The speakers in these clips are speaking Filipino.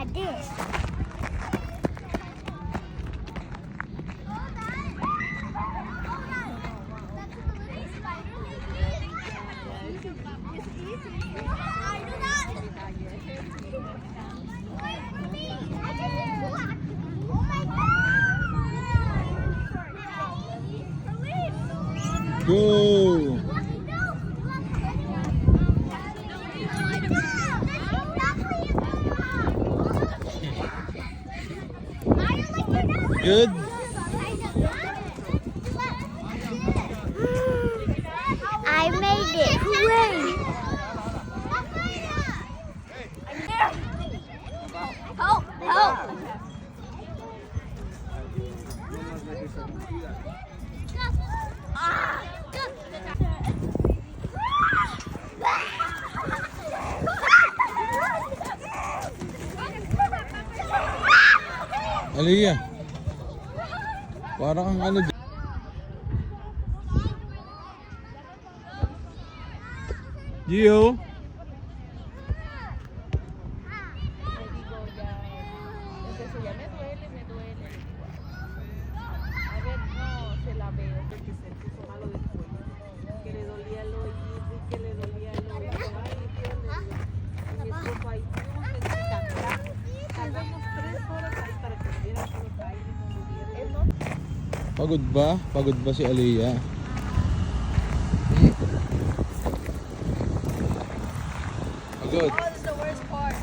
at this. Go! Good? I made it. Hooray! Help! Help! Aliyah. Parang ang ano dyan. Gio. Pagod ba? Pagod ba si Aliyah? Pagod. Oh, that's the worst part.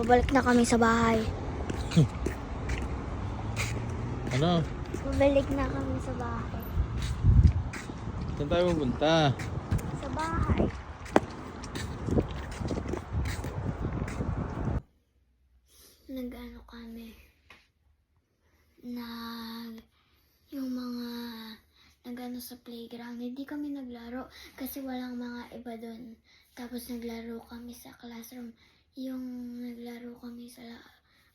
Babalik na kami sa bahay. Ano? Babalik na kami sa bahay. Saan tayo pupunta? Sa bahay. Nag-ano kami. Yung mga nag-ano sa playground. Hindi kami naglaro kasi walang mga iba doon. Tapos naglaro kami sa classroom. Yung naglaro kami sa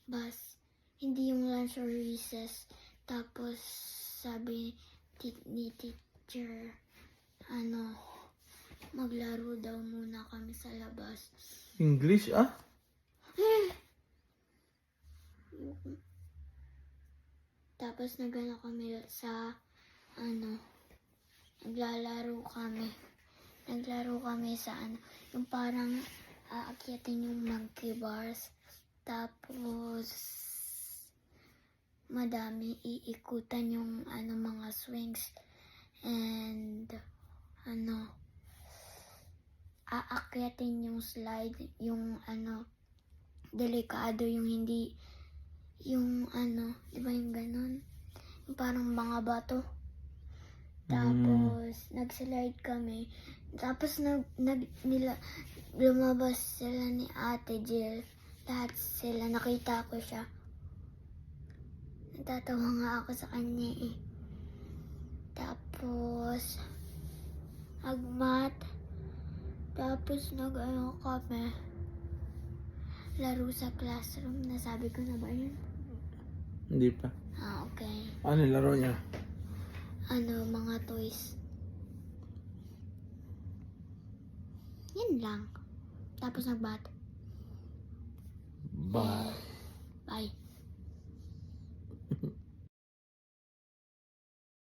bus. Hindi yung lunch or recess. Tapos sabi ni teacher, maglaro daw muna kami sa labas. English ah? Tapos nagano kami sa naglalaro kami. Naglaro kami sa yung parang aakyatin yung monkey bars. Tapos madami iikutan yung mga swings and aakyatin yung slide, yung delikado, yung hindi yung di ba yung ganun? Yung parang mga bato. Tapos nag-slide kami. Tapos lumabas sila ni Ate Jill. Lahat sila, nakita ko siya. Natatawa nga ako sa kanya eh. Tapos nag-mat. Tapos nag-ano kami. Laro sa classroom. Nasabi ko na ba yun? Hindi pa. Okay. Ano yung laro niya? Mga toys. Yan lang. Tapos nag-bat. Bye.